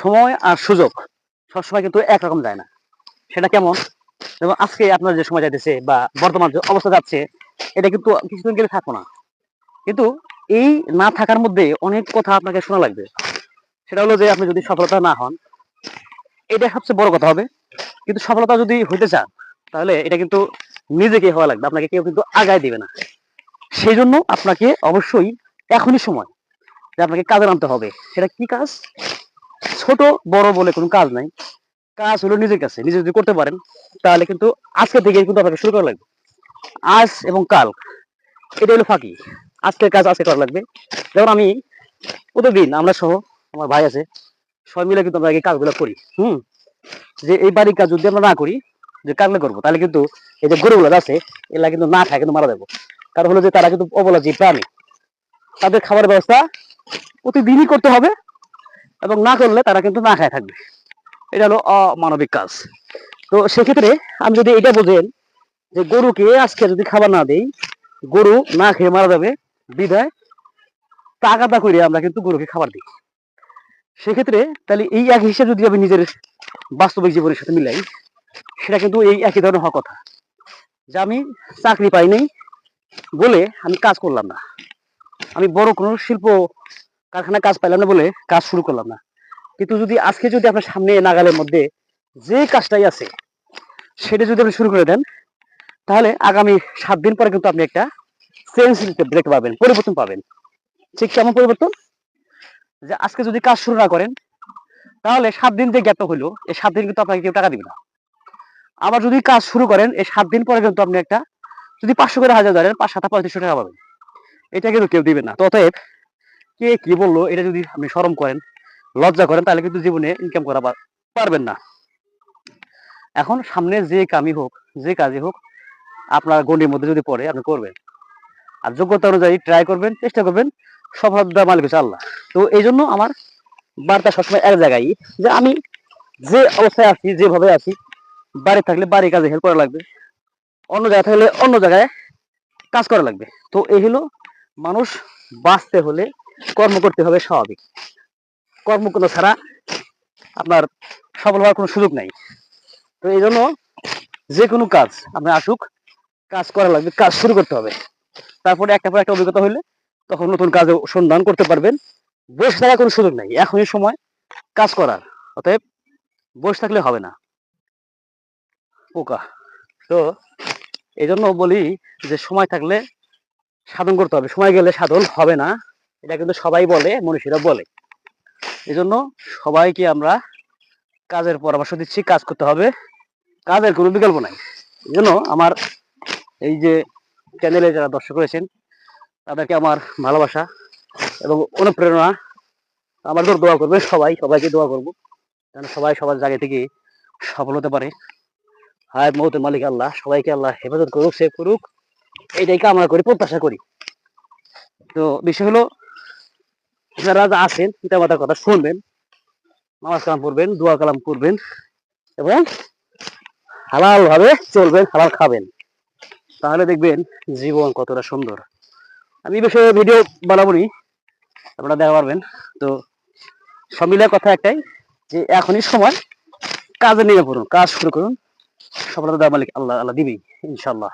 সময় আর সুযোগ সবসময় কিন্তু একরকম যায় না। সেটা কেমন? যেমন আজকে আপনার যে সময় যাইতেছে বা বর্তমান যে অবস্থা যাচ্ছে, এটা কিন্তু কিছুদিন গেলে থাকবো না। কিন্তু এই না থাকার মধ্যে অনেক কথা আপনাকে শোনা লাগবে। সেটা হলো যে আপনি যদি সফলতা না হন, এটা সবচেয়ে বড় কথা হবে। কিন্তু সফলতা যদি হইতে চান, তাহলে এটা কিন্তু নিজেকে হওয়া লাগবে। আপনাকে কেউ কিন্তু আগায় দিবে না। সেইজন্য আপনাকে অবশ্যই এখনই সময় যে আপনাকে কাজে নামতে হবে। সেটা কি কাজ? ছোট বড় বলে কোনো কাজ নাই। কাজ হলো নিজের কাছে। নিজে যদি করতে পারেন, তাহলে কিন্তু আজকে থেকেই কিন্তু আপনাকে শুরু করা লাগবে। আজ এবং কাল এটা হলো ফাঁকি। আজকের কাজ আজকে করা লাগবে। যেমন আমি প্রতিদিন আমরা সহ আমার ভাই আছে, সবাই মিলে কিন্তু আমরা এই কাজগুলো করি। যে এই বাড়ির কাজ যদি আমরা না করি, যে কাজগুলো করবো, তাহলে কিন্তু এই যে গরুগুলো আছে, এগুলা কিন্তু না খায় কিন্তু মারা যাবো। কারণ হলো যে তারা কিন্তু অবলা যে প্রাণী, তাদের খাবারের ব্যবস্থা প্রতিদিনই করতে হবে, এবং না করলে তারা কিন্তু না খায় থাকবে। এটা হলো অমানবিক কাজ। তো সেক্ষেত্রে আমি যদি এটা বোঝেন যে গরুকে আজকে যদি খাবার না দেই, গরু না খেয়ে মারা যাবে, বিধায় তাগাদা করে আমরা কিন্তু গরুকে খাবার দিই। সেক্ষেত্রে তাহলে এই এক হিসেবে যদি আমি নিজের বাস্তবিক জীবনের সাথে মিলাই, সেটা কিন্তু এই একই ধরনের হওয়ার কথা। যে আমি চাকরি পাই নাই বলে আমি কাজ করলাম না, আমি বড় কোনো শিল্প কারখানায় কাজ পাইলাম না বলে কাজ শুরু করলাম না। কিন্তু যদি আজকে যদি আপনার সামনে নাগালের মধ্যে যে কাজটাই আছে, সেটা যদি আপনি শুরু করে দেন, তাহলে আগামী 7 দিন পরে কিন্তু আপনি একটা চেঞ্জ দেখতে পাবেন, পরিবর্তন পাবেন। ঠিক কেমন পরিবর্তন? যে আজকে যদি কাজ শুরু না করেন, তাহলে 7 দিন যে গ্যাপটা হলো, এই 7 দিন কিন্তু আপনাকে কেউ টাকা দিবে না। আবার যদি কাজ শুরু করেন, এই 7 দিন পরে কিন্তু আপনি একটা, যদি 500 করে হাজার ধরেন, 5 7 3500 টাকা পাবেন। এটা কিন্তু কেউ দিবে না। তো অতএব কে কি বললো এটা যদি আপনি শরম করেন, লজ্জা করেন, তাহলে কিন্তু জীবনে ইনকাম করা পারবেন না। এখন সামনে যে কামই হোক, যে কাজই হোক, আপনার গণ্ডির মধ্যে যদি পড়ে আপনি করবেন, আর যোগ্যতা অনুযায়ী ট্রাই করবেন, চেষ্টা করবেন। সফলতার মালিক হচ্ছে আল্লাহ। তো এই জন্য আমার বার্তা সবসময় এক জায়গায়, যে আমি যে অবস্থায় আছি, যেভাবে আছি, বাড়ি থাকলে বাড়ির কাজে হেল্প করা লাগবে, অন্য জায়গায় থাকলে অন্য জায়গায় কাজ করা লাগবে। তো এই হলো মানুষ। বাঁচতে হলে কর্ম করতে হবে, স্বাভাবিক। কর্ম কোনো ছাড়া আপনার সফল হওয়ার কোনো সুযোগ নাই। তো এই জন্য যে কোনো কাজ আপনি আসুক, কাজ করা লাগবে, কাজ শুরু করতে হবে। তারপরে একটা পর একটা অভিজ্ঞতা হইলে তখন নতুন কাজে সন্ধান করতে পারবেন। বসে থাকার কোনো সুযোগ নাই, এখনই সময় কাজ করার। অতএব বসে থাকলে হবে না, পোকা। তো এই জন্য বলি যে সময় থাকলে সাধন করতে হবে, সময় গেলে সাধন হবে না। এটা কিন্তু সবাই বলে, মনীষীরা বলে। এই জন্য সবাইকে আমরা কাজের পরামর্শ দিচ্ছি, কাজ করতে হবে, কাজের কোনো বিকল্প নাই। এই জন্য আমার এই যে চ্যানেলে যারা দর্শক রয়েছেন, তাদেরকে আমার ভালোবাসা এবং অনুপ্রেরণা। আমার জন্য দোয়া করবে, সবাইকে দোয়া করবো যেন সবাই সবার জায়গা থেকে সফল হতে পারে। হায়াত মৌতের মালিক আল্লাহ, সবাইকে আল্লাহ হেফাজত করুক, সেভ করুক, এইটাই কামনা করি, প্রত্যাশা করি। তো বিষয় হলো, যারা আছেন পিতা মাতার কথা শুনবেন, নামাজ কালাম পড়বেন, দোয়া কালাম করবেন, এবং হালাল ভাবে চলবেন, হালাল খাবেন। তাহলে দেখবেন জীবন কতটা সুন্দর। আমি এই বিষয়ে ভিডিও বানাবনি, আপনারা দেখা পারবেন। তো সব মিলে কথা একটাই, যে এখনই সময়, কাজে নেমে পড়ুন, কাজ শুরু করুন। সফলতা দেওয়ার মালিক আল্লাহ, আল্লাহ দিবেই ইনশাল্লাহ।